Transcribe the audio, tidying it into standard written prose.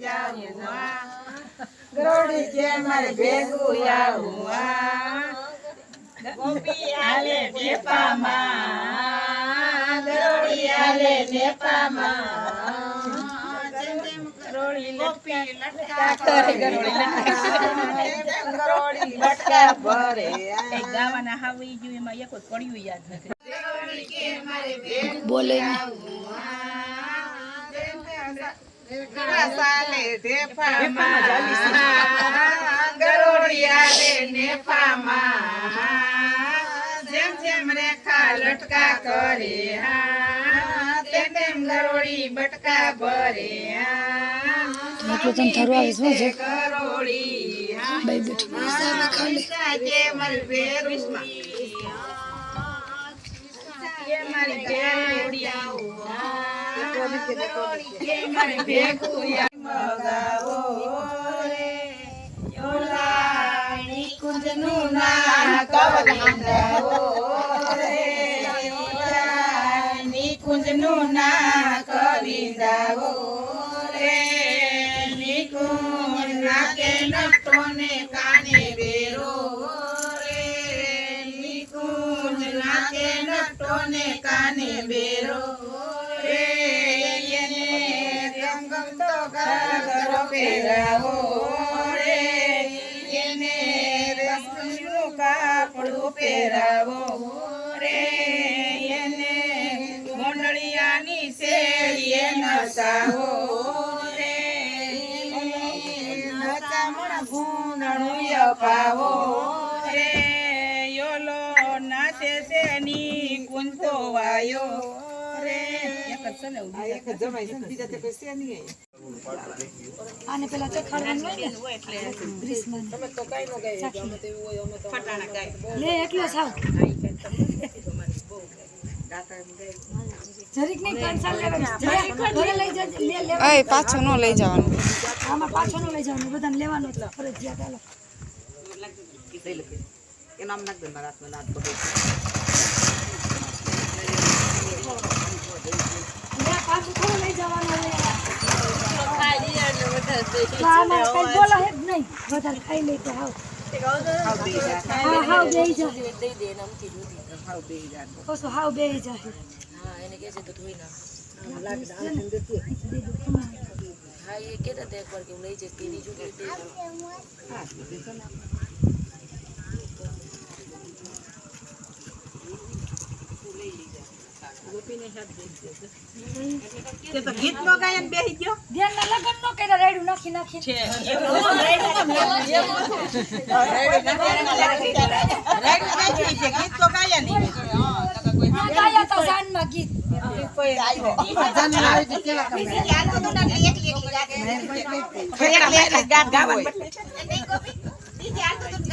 જાવું ગરોડી કે મારે ભેગું આવું ગોપી આલે નેપામાં ગરોડી આલે નેપામાં ગરોડી ગોપી લટકા કરે ગરોડી લટકા ભરે એક ગાવાના હાવી ગયું એમાં એક જ પડ્યું યાદ નથી ગરોડી કે મારે ભેગું બોલે સાલે ઢેફામાં ગરોડી આલે નેફામાં જેમ જેમ રેખા લટકા કરે તેમ તેમ ગરોડી બટકા ભરે એટલું તને થરું આવે શું છે ગરોડી બાઈ બેઠી સામે ખાલી કે મારી ભેરુમાં કે મારી ભેરુડી કે મારી ભેગું મગાવો રે યોલાની કુંજનું ના કવિંદાવો રે યોલાની કુંજનું ના કવિંદાવો રે નિકુંજ નાકે નટોને કાને બેરો રે નિકુંજ નાકે નટોને કાને બેરો રે એને ગમગમ તો ઘાઘરો પહેરાવો રે એને રસનું કાપડું પહેરાવો રે એને મોંડળિયાની શેરીએ નસાવો રે નચામણ ભૂંડણું અપાવો રે યોલો નાચે છે ની કુંતો વાયો રે એક જ છે ને એક જમાઈ છે બીજા તે કોઈ છે નહીં આને પેલા ચખાડવાનું હોય ને એટલે ગ્રીસમાં તમે તો કાઈ નો ગાય અમે તો એવું હોય અમે તો ફટાણા ગાય લે એટલો સાવ જરીક નહીં કંસાલ લેવાની ઘરે લઈ જજે લે લે એ પાછું ન લઈ જવાનું આમાં પાછો ન લઈ જવાનું બધાને લેવાનું એટલે ફરજિયાત હાલો એ નામ નાખ દે મારા હાથમાં નાથ પકડ લે પાછું થોડું લઈ જવાનું આમાં કઈ બોલો હે જ નહીં વધારે ખાઈ લે તો હાવ હા હાવ બેહી જાય દઈ દે નમથી દૂધી હાવ બે જાન ઓછો હાવ બેહી જાય હા એને કહે છે તો ધોઈ નાખ હા એ કહેતા હતા એકવાર કે હું લઈ જઈશ તેની છોકરી દઈ દઉં તો ગીત નો ગાયન બેહી ગયો ધ્યાન ના લગન નો કર્યા રેડું નાખી નાખી ગીત તો ગાયા નહીં ગાયા તો જાનમાં ગીત કોઈ આવ્યો જન્મ આવી તો કેવા ગાવાનું બદલે છે